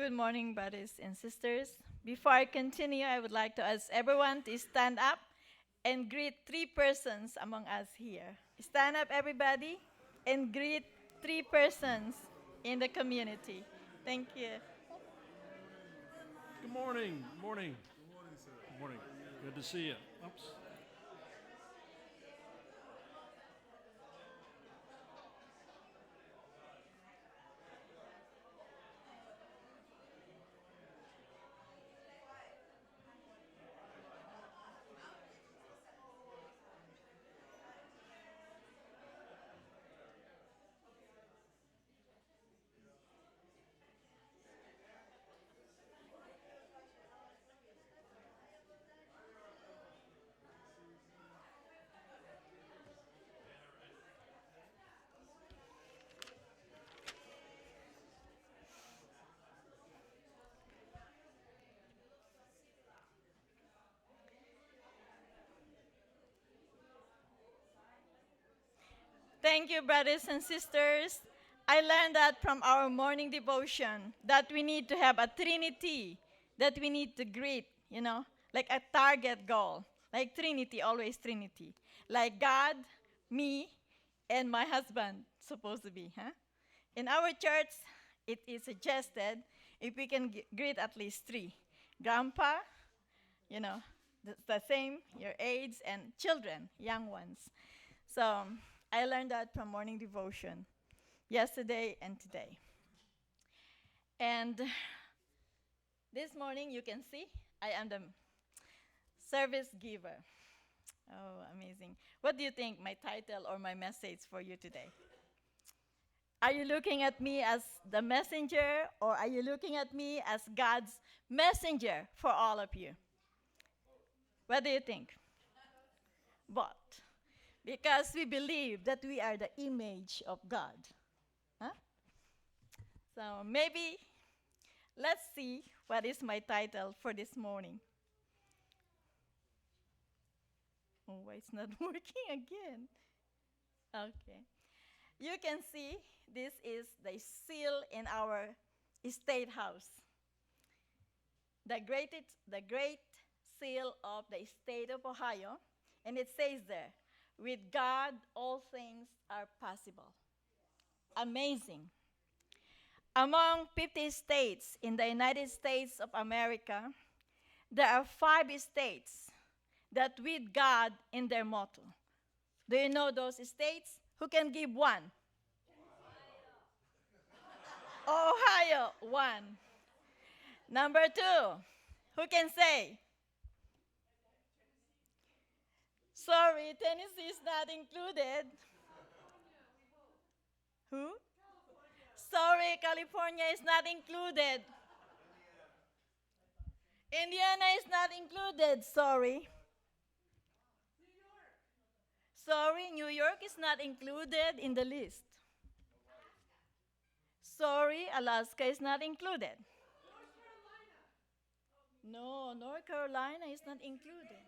Good morning, brothers and sisters. Before I continue, I would like to ask everyone to stand up and greet three persons among us here. Stand up, everybody, and greet three persons in the community. Thank you. Good morning. Good morning. Good morning. Good to see you. Oops. Thank you, brothers and sisters. I learned that from our morning devotion that we need to have a trinity that we need to greet, like a target goal. Like Trinity, always Trinity. Like God, me, and my husband, supposed to be, huh? In our church, it is suggested if we can greet at least three. Grandpa, you know, the same, your age, and children, young ones. So I learned that from morning devotion yesterday and today. And this morning, you can see I am the service giver. Oh, amazing. What do you think, my title or my message for you today? Are you looking at me as the messenger, or are you looking at me as God's messenger for all of you? What do you think? But because we believe that we are the image of God. Huh? So maybe let's see what is my title for this morning. Oh, why it's not working again? Okay. You can see this is the seal in our state house. The great seal of the state of Ohio, and it says there, with God all things are possible. Amazing. Among 50 states in the United States of America, there are 5 states that with God in their motto. Do you know those states? Who can give one? Ohio, one. Number two, who can say? Sorry, Tennessee is not included. Who? Sorry, California is not included. Indiana is not included. Sorry. Sorry, New York is not included in the list. Sorry, Alaska is not included. No, North Carolina is not included.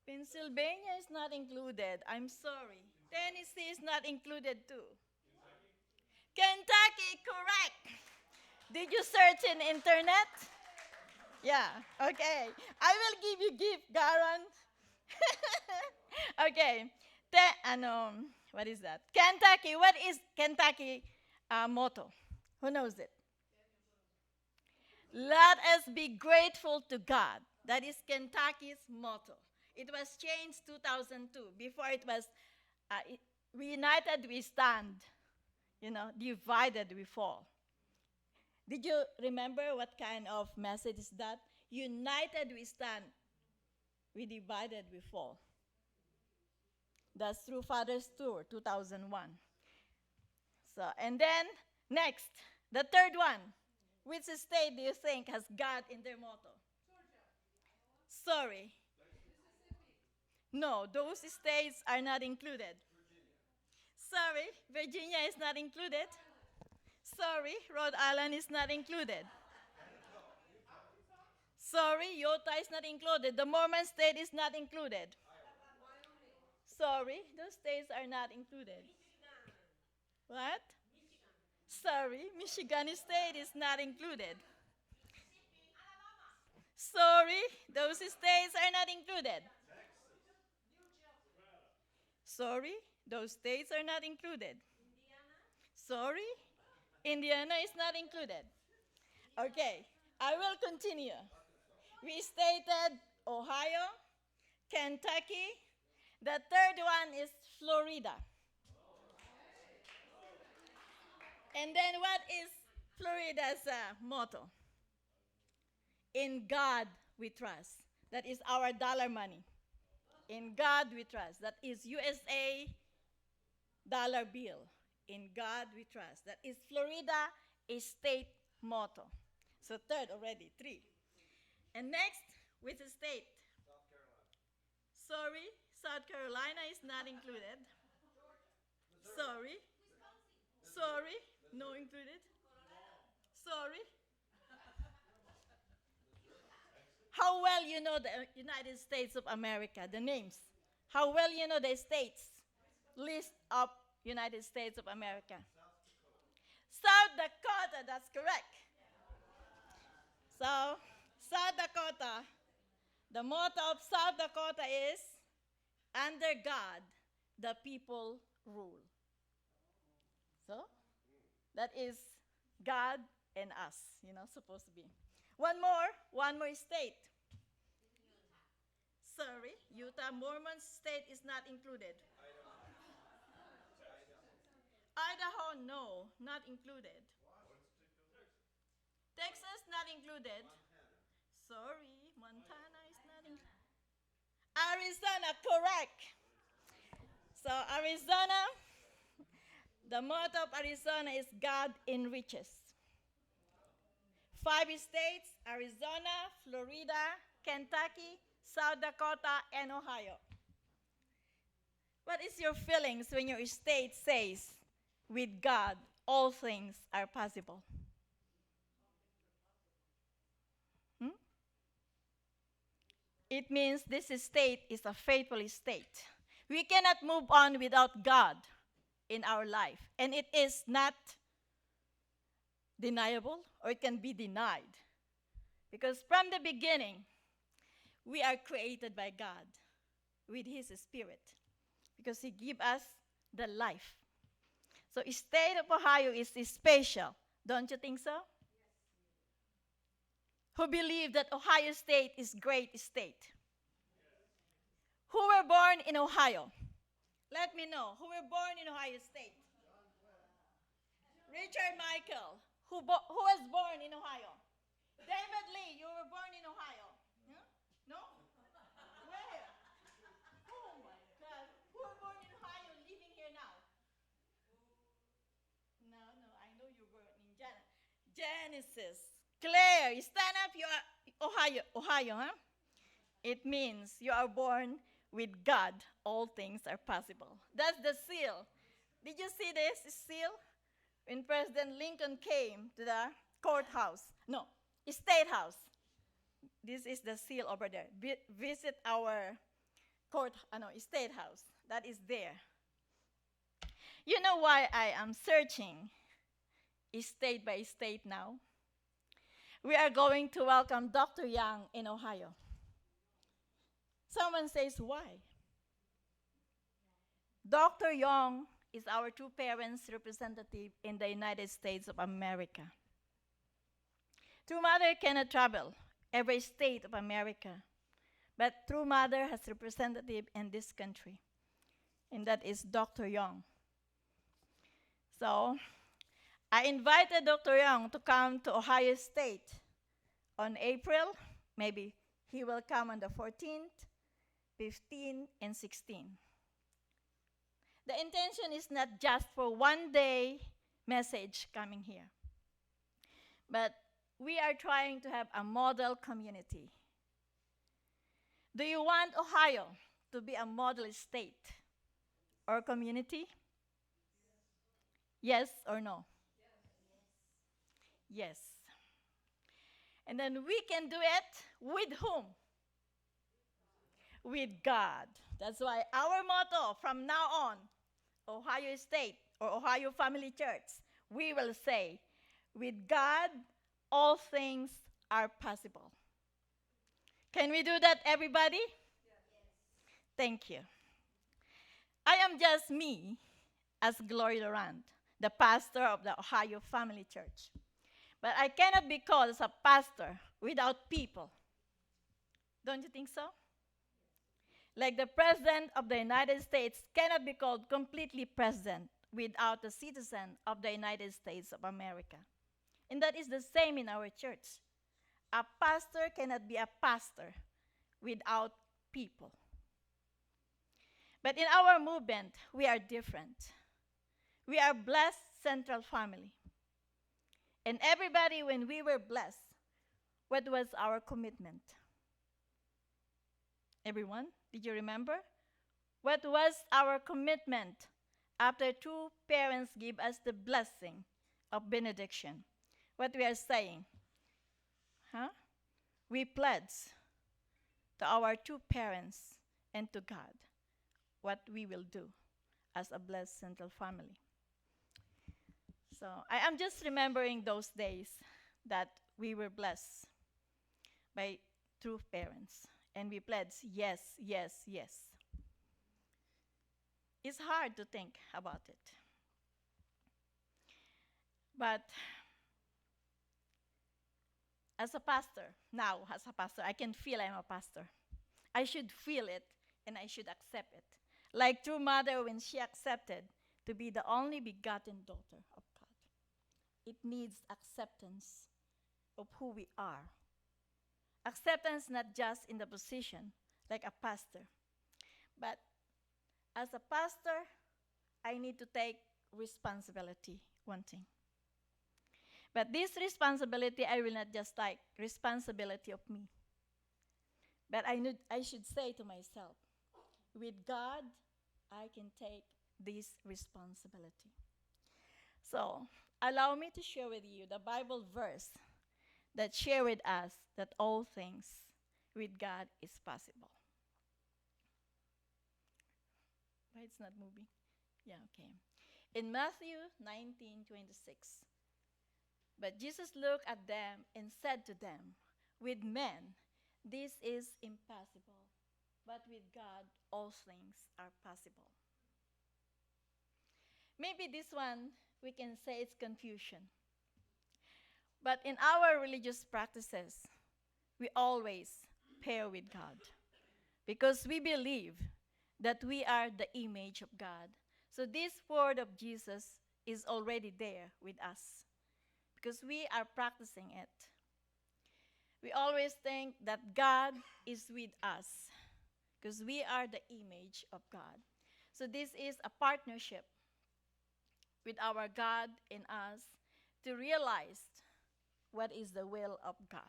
Pennsylvania is not included. I'm sorry. Tennessee is not included too. Kentucky, correct. Did you search in internet? Yeah, okay. I will give you gift, Garon. Okay. What is that? Kentucky. What is Kentucky motto? Who knows it? Let us be grateful to God. That is Kentucky's motto. It was changed 2002. Before it was united we stand. Divided we fall. Did you remember what kind of message is that? United we stand. We divided we fall. That's through Father's Tour 2001. So, and then next, the third one. Which state do you think has God in their motto? Sorry. No, those states are not included. Sorry, Virginia is not included. Sorry, Rhode Island is not included. Sorry, Utah is not included. The Mormon state is not included. Sorry, those states are not included. What? Sorry, Michigan State is not included. Sorry, those states are not included. Sorry, those states are not included. Sorry, Indiana is not included. Okay, I will continue. We stated Ohio, Kentucky. The third one is Florida. And then what is Florida's motto? In God we trust. That is our dollar money. In God we trust. That is USA dollar bill. In God we trust. That is Florida, a state motto. So third already, three. And next, which state? Sorry, South Carolina is not included. Sorry. Sorry, no included. Sorry. How well you know the United States of America, the names. How well you know the states. List of United States of America. South Dakota, that's correct. So, South Dakota, the motto of South Dakota is, under God, the people rule. So, that is God and us, supposed to be. One more state. Sorry, Utah Mormon state is not included. Idaho, no, not included. Texas, not included. Sorry, Montana is not included. Arizona, correct. So, Arizona, the motto of Arizona is God enriches. 5 states: Arizona, Florida, Kentucky, South Dakota, and Ohio. What is your feelings when your state says, with God, all things are possible? It means this state is a faithful state. We cannot move on without God in our life. And it is not deniable, or it can be denied. Because from the beginning, we are created by God with His Spirit. Because He gives us the life. So state of Ohio is special. Don't you think so? Who believe that Ohio State is great state? Who were born in Ohio? Let me know. Who were born in Ohio State? Richard Michael. Who was born in Ohio? David Lee, you were born in Ohio. Huh? No? Where? Oh my God. Who were born in Ohio living here now? No, I know you were in Genesis. Claire, stand up. You are Ohio, huh? It means you are born with God. All things are possible. That's the seal. Did you see this seal? When President Lincoln came to the courthouse, no, state house. This is the seal over there. Visit our state house. That is there. You know why I am searching state by state now? We are going to welcome Dr. Young in Ohio. Someone says, why? Dr. Young is our two parents representative in the United States of America. True Mother cannot travel every state of America, but True Mother has representative in this country, and that is Dr. Young. So, I invited Dr. Young to come to Ohio State on April. Maybe he will come on the 14th, 15th, and 16th. The intention is not just for one day message coming here, but we are trying to have a model community. Do you want Ohio to be a model state or community? Yes or no? Yes. And then we can do it with whom? With God. That's why our motto from now on, Ohio State or Ohio Family Church, we will say, with God, all things are possible. Can we do that, everybody? Thank you. I am just me as Glory Durant, the pastor of the Ohio Family Church. But I cannot be called as a pastor without people. Don't you think so? Like the President of the United States cannot be called completely president without a citizen of the United States of America. And that is the same in our church. A pastor cannot be a pastor without people. But in our movement, we are different. We are blessed central family. And everybody, when we were blessed, what was our commitment? Everyone, did you remember? What was our commitment after two parents give us the blessing of benediction? What we are saying? We pledge to our two parents and to God what we will do as a blessed central family. So I am just remembering those days that we were blessed by two parents. And we pledged yes, yes, yes. It's hard to think about it. But as a pastor, I can feel I'm a pastor. I should feel it and I should accept it. Like true mother when she accepted to be the only begotten daughter of God. It needs acceptance of who we are. Acceptance not just in the position, like a pastor. But as a pastor, I need to take responsibility, one thing. But this responsibility, I will not just take responsibility of me. But I should say to myself, with God, I can take this responsibility. So, allow me to share with you the Bible verse that share with us that all things with God is possible. Why it's not moving? Yeah, okay. In Matthew 19:26, but Jesus looked at them and said to them, with men, this is impossible, but with God, all things are possible. Maybe this one, we can say it's confusion. But in our religious practices, we always pair with God because we believe that we are the image of God. So this word of Jesus is already there with us because we are practicing it. We always think that God is with us because we are the image of God. So this is a partnership with our God and us to realize what is the will of God.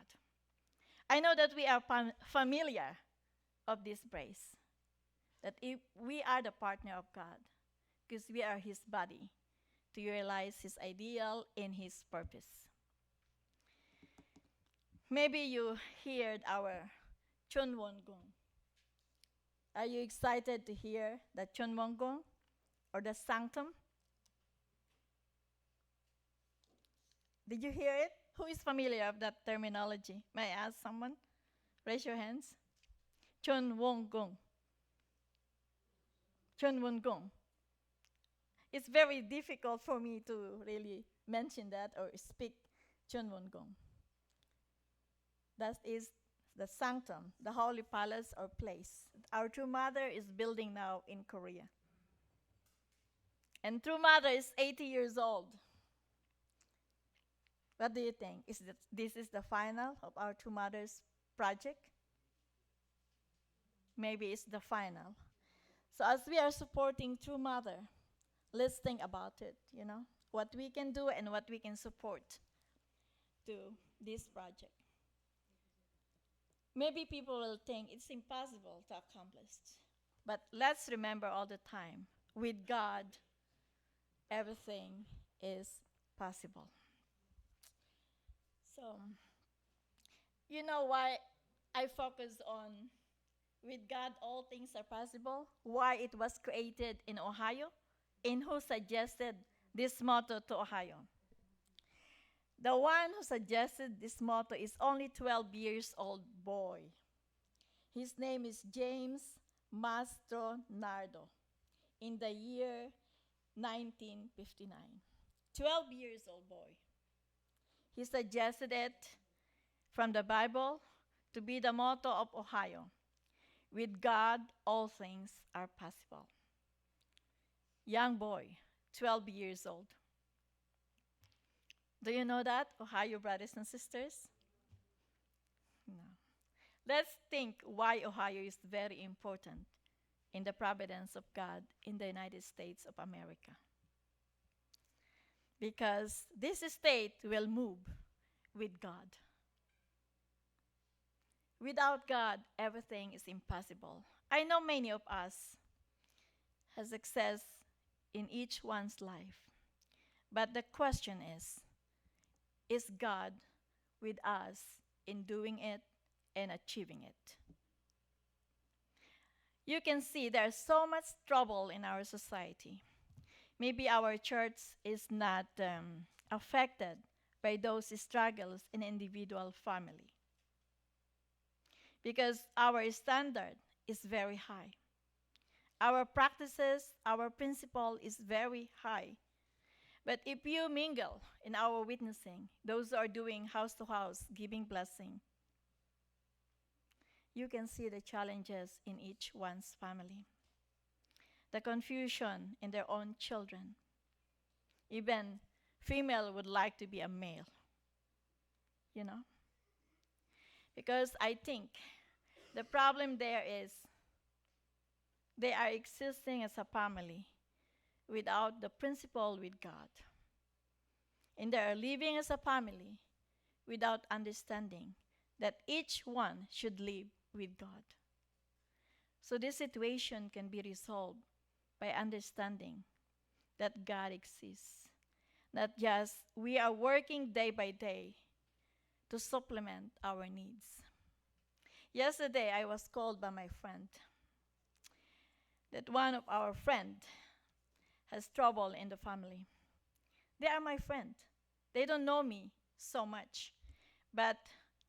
I know that we are familiar of this phrase, that if we are the partner of God, because we are His body, to realize His ideal and His purpose. Maybe you heard our Chunwon-gong. Are you excited to hear the Chunwon-gong or the Sanctum? Did you hear it? Who is familiar with that terminology? May I ask someone? Raise your hands. Chunwon-gong. Chunwon-gong. It's very difficult for me to really mention that or speak Chunwon-gong. That is the sanctum, the holy palace or place. Our True Mother is building now in Korea. And True Mother is 80 years old. What do you think? This is the final of our True Mother's project? Maybe it's the final. So as we are supporting True Mother, let's think about it, what we can do and what we can support to this project. Maybe people will think it's impossible to accomplish. But let's remember all the time, with God, everything is possible. So, you know why I focus on with God all things are possible? Why it was created in Ohio? And who suggested this motto to Ohio? The one who suggested this motto is only 12 years old boy. His name is James Mastronardo in the year 1959. 12 years old boy. He suggested it from the Bible to be the motto of Ohio. With God, all things are possible. Young boy, 12 years old. Do you know that, Ohio brothers and sisters? No. Let's think why Ohio is very important in the providence of God in the United States of America. Because this state will move with God. Without God, everything is impossible. I know many of us have success in each one's life. But the question is God with us in doing it and achieving it? You can see there's so much trouble in our society. Maybe our church is not affected by those struggles in individual family. Because our standard is very high. Our practices, our principle is very high. But if you mingle in our witnessing, those who are doing house to house, giving blessing, you can see the challenges in each one's family. The confusion in their own children. Even female would like to be a male. You know? Because I think the problem there is they are existing as a family without the principle with God. And they are living as a family without understanding that each one should live with God. So this situation can be resolved by understanding that God exists. Not just we are working day by day to supplement our needs. Yesterday, I was called by my friend that one of our friend has trouble in the family. They are my friend. They don't know me so much, but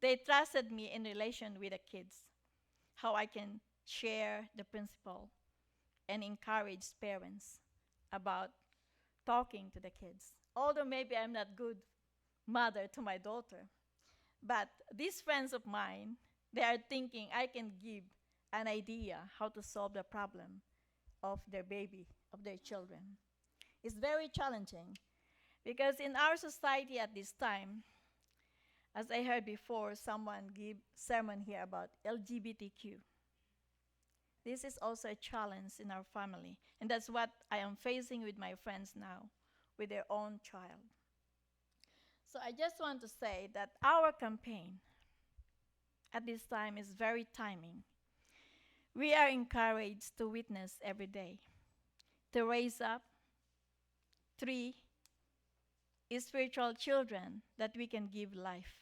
they trusted me in relation with the kids, how I can share the principle and encourage parents about talking to the kids. Although maybe I'm not good mother to my daughter, but these friends of mine, they are thinking I can give an idea how to solve the problem of their baby, of their children. It's very challenging because in our society at this time, as I heard before, someone give sermon here about LGBTQ. This is also a challenge in our family, and that's what I am facing with my friends now, with their own child. So I just want to say that our campaign at this time is very timing. We are encouraged to witness every day, to raise up 3 spiritual children that we can give life.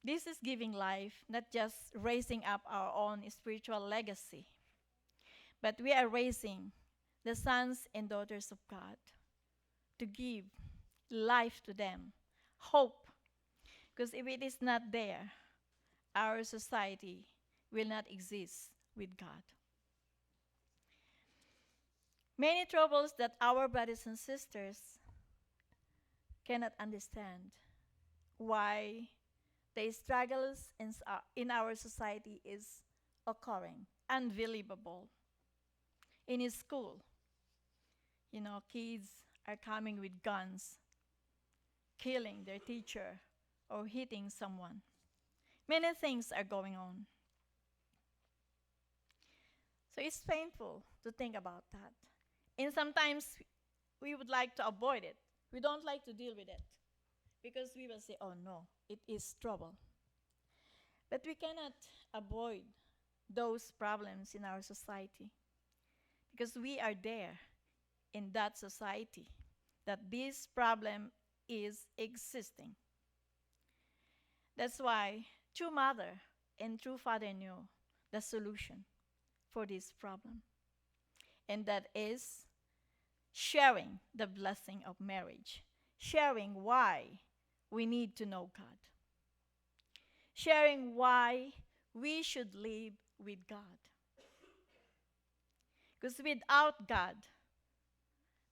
This is giving life, not just raising up our own spiritual legacy, but we are raising the sons and daughters of God to give life to them, hope. Because if it is not there, our society will not exist with God. Many troubles that our brothers and sisters cannot understand why the struggles in our society is occurring, unbelievable. In his school, kids are coming with guns, killing their teacher or hitting someone. Many things are going on. So it's painful to think about that. And sometimes we would like to avoid it. We don't like to deal with it because we will say, oh no, it is trouble. But we cannot avoid those problems in our society because we are there in that society that this problem is existing. That's why true mother and true father knew the solution for this problem. And that is sharing the blessing of marriage, sharing why we need to know God, sharing why we should live with God. Because without God,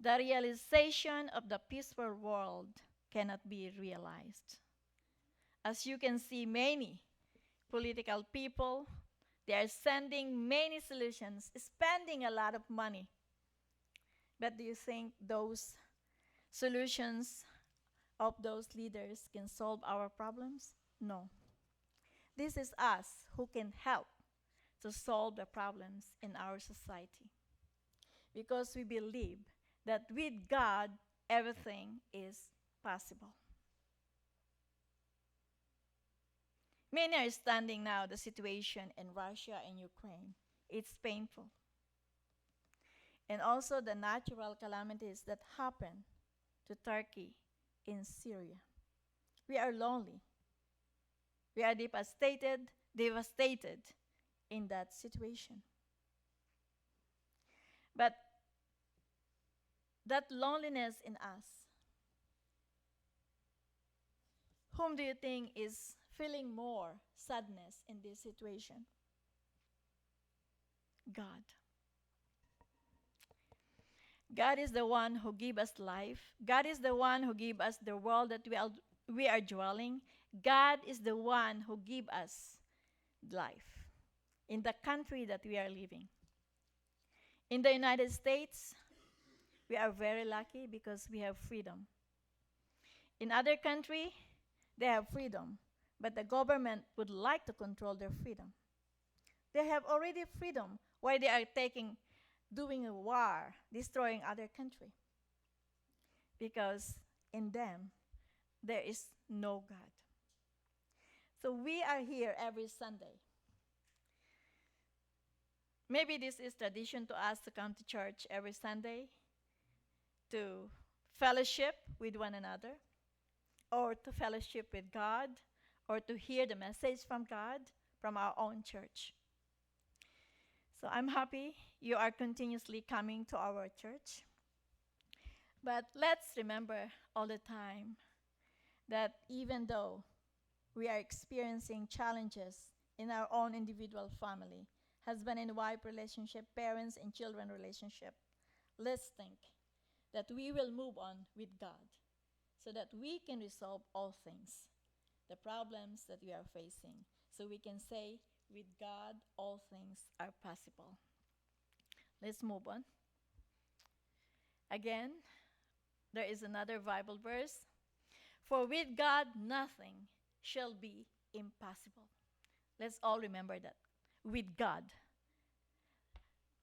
the realization of the peaceful world cannot be realized. As you can see, many political people, they are sending many solutions, spending a lot of money. But do you think those solutions of those leaders can solve our problems? No. This is us who can help to solve the problems in our society. Because we believe that with God, everything is possible. Many are standing now the situation in Russia and Ukraine. It's painful. And also the natural calamities that happen to Turkey in Syria. We are lonely. We are devastated in that situation. But that loneliness in us, whom do you think is feeling more sadness in this situation? God. God is the one who gives us life. God is the one who gives us the world that we are dwelling. God is the one who gives us life in the country that we are living. In the United States, we are very lucky because we have freedom. In other countries, they have freedom, but the government would like to control their freedom. They have already freedom. Why they are doing a war, destroying other country? Because in them, there is no God. So we are here every Sunday. Maybe this is tradition to us to come to church every Sunday to fellowship with one another, or to fellowship with God, or to hear the message from God from our own church. So I'm happy you are continuously coming to our church. But let's remember all the time that even though we are experiencing challenges in our own individual family, husband and wife relationship, parents and children relationship, let's think that we will move on with God so that we can resolve all things, the problems that we are facing. So we can say, with God, all things are possible. Let's move on. Again, there is another Bible verse. For with God, nothing shall be impossible. Let's all remember that. With God.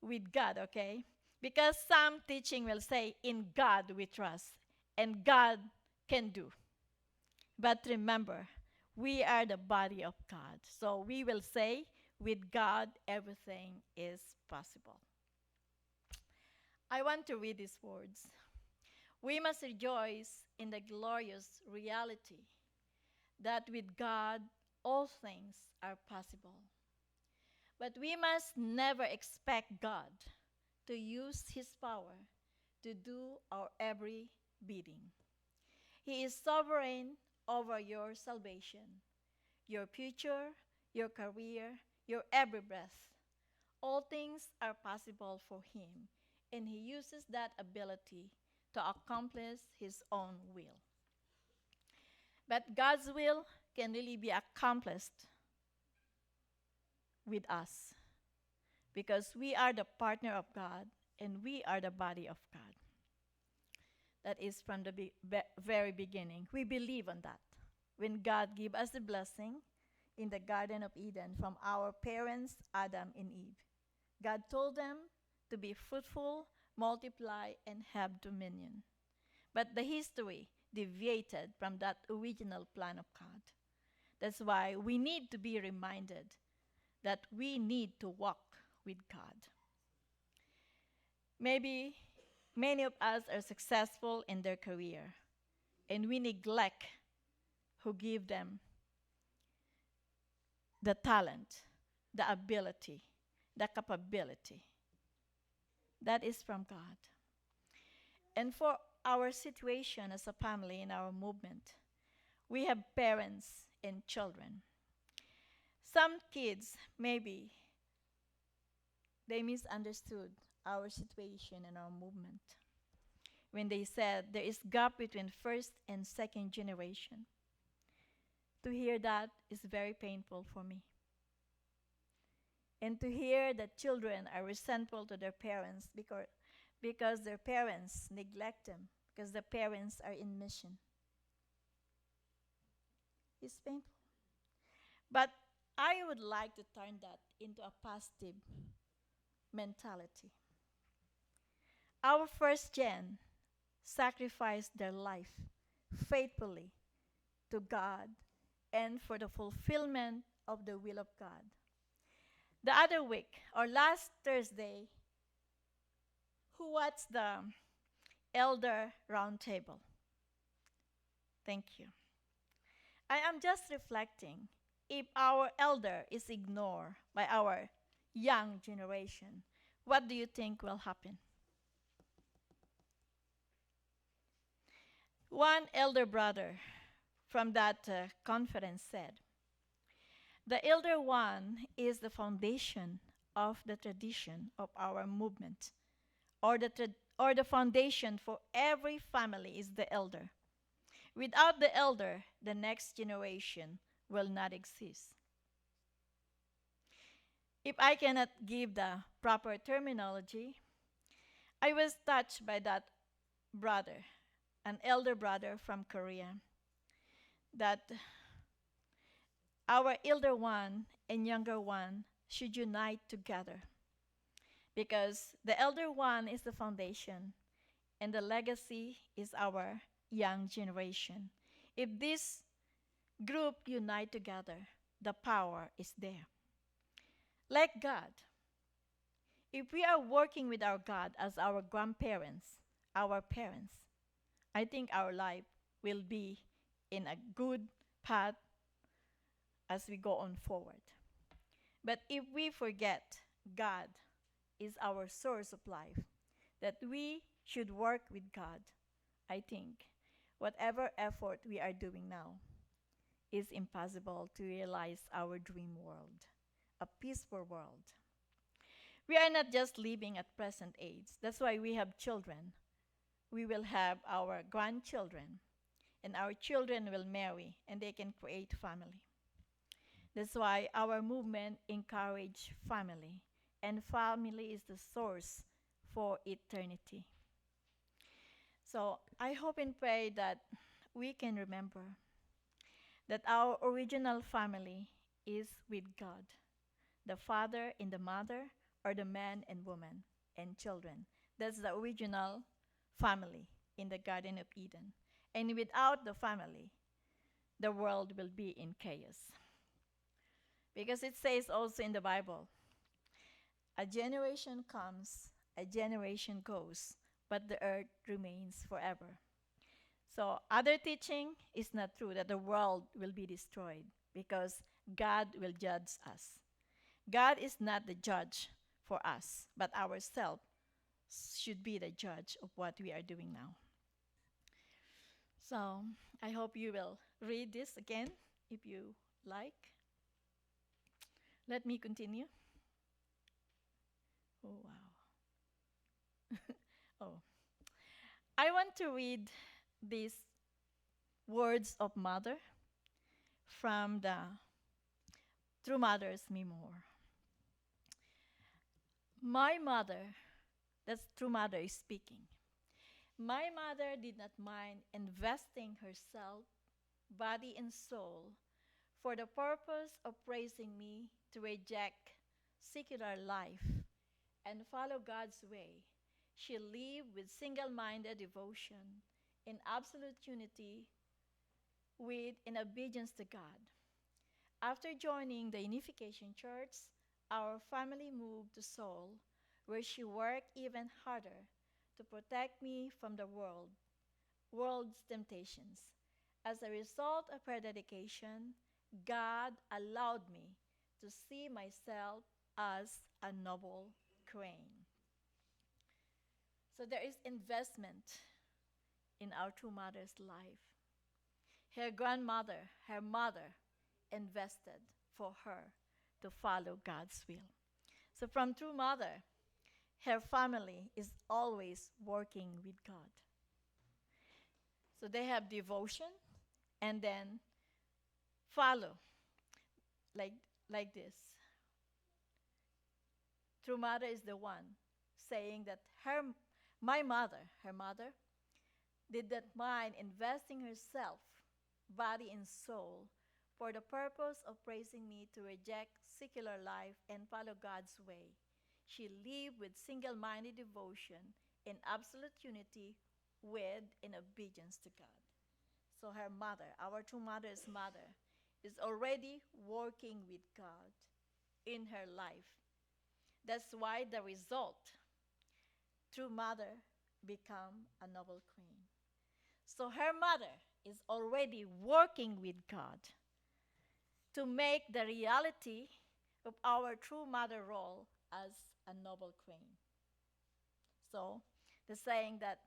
With God, okay? Because some teaching will say, in God we trust, and God can do. But remember, we are the body of God. So we will say, with God, everything is possible. I want to read these words. We must rejoice in the glorious reality that with God, all things are possible. But we must never expect God to use his power to do our every bidding. He is sovereign over your salvation, your future, your career, your every breath. All things are possible for him, and he uses that ability to accomplish his own will. But God's will can really be accomplished with us because we are the partner of God and we are the body of God. That is from the very beginning. We believe on that. When God gave us the blessing in the Garden of Eden from our parents, Adam and Eve, God told them to be fruitful, multiply, and have dominion. But the history deviated from that original plan of God. That's why we need to be reminded that we need to walk with God. Maybe many of us are successful in their career, and we neglect who give them the talent, the ability, the capability. That is from God. And for our situation as a family in our movement, we have parents and children. Some kids, maybe, they misunderstood our situation and our movement when they said there is gap between first and second generation. To hear that is very painful for me. And to hear that children are resentful to their parents because their parents neglect them, because the parents are in mission. It's painful. But I would like to turn that into a positive mentality. Our first gen sacrificed their life faithfully to God and for the fulfillment of the will of God. The other week, or last Thursday, who watched the Elder Roundtable? Thank you. I am just reflecting, if our elder is ignored by our young generation, what do you think will happen? One elder brother from that conference said, the elder one is the foundation of the tradition of our movement, or the foundation for every family is the elder. Without the elder, the next generation will not exist. If I cannot give the proper terminology, I was touched by that brother, an elder brother from Korea, that our elder one and younger one should unite together because the elder one is the foundation and the legacy is our young generation. If this group unite together, the power is there. Like God, if we are working with our God as our grandparents, our parents, I think our life will be in a good path as we go on forward. But if we forget God is our source of life, that we should work with God, I think whatever effort we are doing now is impossible to realize our dream world, a peaceful world. We are not just living at present age. That's why we have children. We will have our grandchildren, and our children will marry, and they can create family. That's why our movement encourage family, and family is the source for eternity. So I hope and pray that we can remember that our original family is with God, the father and the mother, or the man and woman and children. That's the original family in the Garden of Eden. And without the family, the world will be in chaos. Because it says also in the Bible, a generation comes, a generation goes, but the earth remains forever. So other teaching is not true that the world will be destroyed because God will judge us. God is not the judge for us, but ourselves should be the judge of what we are doing now. So I hope you will read this again if you like. Let me continue. Oh, wow. Oh. I want to read these words of mother from the True Mother's Memoir. My mother, that's True Mother is speaking. My mother did not mind investing herself, body and soul, for the purpose of praising me to reject secular life and follow God's way. She lived with single-minded devotion in absolute unity with in obedience to God. After joining the Unification Church, our family moved to Seoul, where she worked even harder to protect me from the world's temptations. As a result of her dedication, God allowed me to see myself as a noble crane. So there is investment in our true mother's life. Her grandmother, her mother, invested for her to follow God's will. So from true mother, her family is always working with God. So they have devotion and then follow like like this. True mother is the one saying that her mother, did not mind investing herself, body and soul, for the purpose of praising me to reject secular life and follow God's way. She lived with single minded devotion in absolute unity with in obedience to God. So her mother, our true mother's mother, is already working with God in her life. That's why the result, true mother, become a noble queen. So her mother is already working with God to make the reality of our true mother role as a noble queen. So the saying that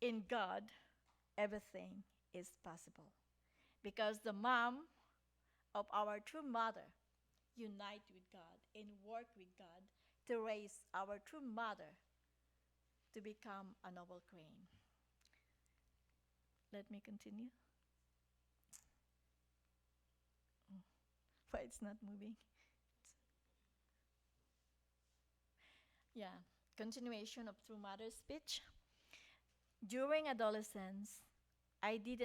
in God everything is possible because the mom of our true mother unite with God and work with God to raise our true mother to become a noble queen. Let me continue. But it's not moving. Yeah, continuation of True Mother's speech. During adolescence, I did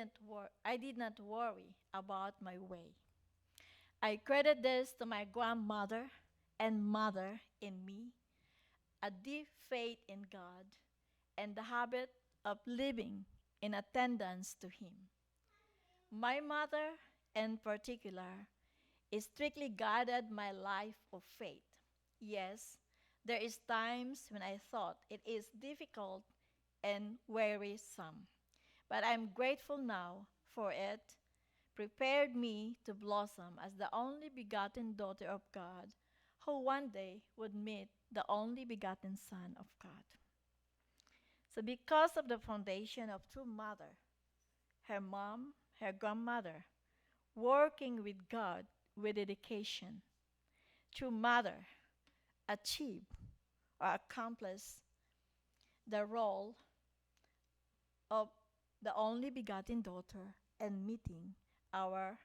not worry about my way. I credit this to my grandmother and mother in me, a deep faith in God, and the habit of living in attendance to Him. My mother, in particular, strictly guided my life of faith. Yes, there is times when I thought it is difficult and wearisome, but I'm grateful now for it prepared me to blossom as the only begotten daughter of God, who one day would meet the only begotten Son of God. So because of the foundation of true mother, her mom, her grandmother, working with God with dedication, true mother achieve or accomplish the role of the only begotten daughter and meeting our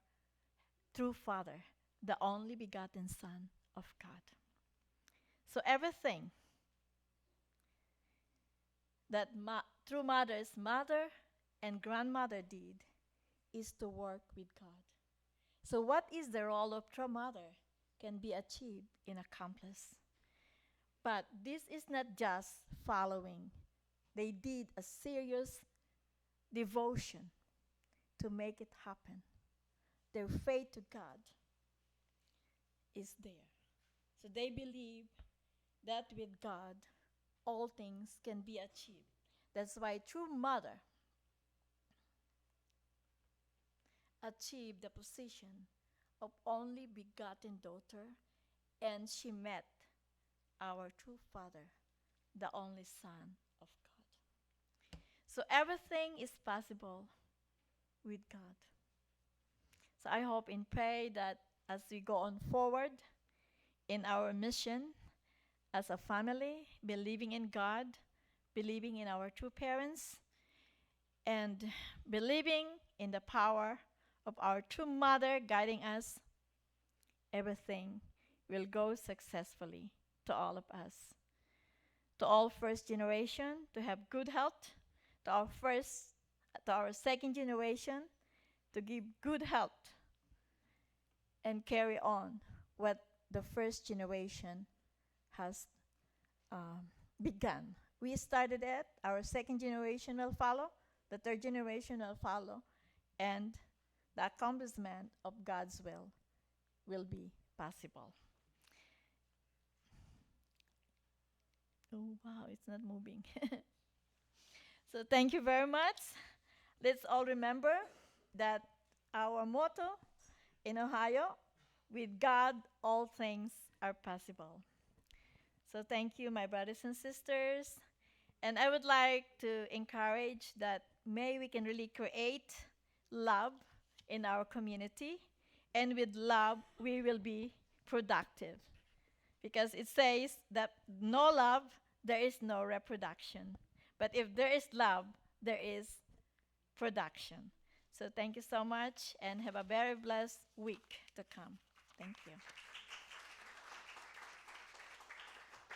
true Father, the only begotten Son of God. So everything that true mother's mother and grandmother did is to work with God. So what is the role of true mother can be achieved and accomplished. But this is not just following. They did a serious devotion to make it happen. Their faith to God is there. So they believe that with God, all things can be achieved. That's why true mother achieved the position of only begotten daughter, and she met our true Father, the only Son of God. So everything is possible with God. So I hope and pray that as we go on forward in our mission as a family, believing in God, believing in our true parents, and believing in the power of our true mother guiding us, everything will go successfully to all of us. To all first generation to have good health, to our second generation to give good health and carry on what the first generation has begun. We started it, our second generation will follow, the third generation will follow, and the accomplishment of God's will be possible. Oh, wow, it's not moving. So thank you very much. Let's all remember that our motto in Ohio, with God, all things are possible. So thank you, my brothers and sisters. And I would like to encourage that may we can really create love in our community. And with love, we will be productive. Because it says that no love, there is no reproduction. But if there is love, there is production. So thank you so much and have a very blessed week to come. Thank you.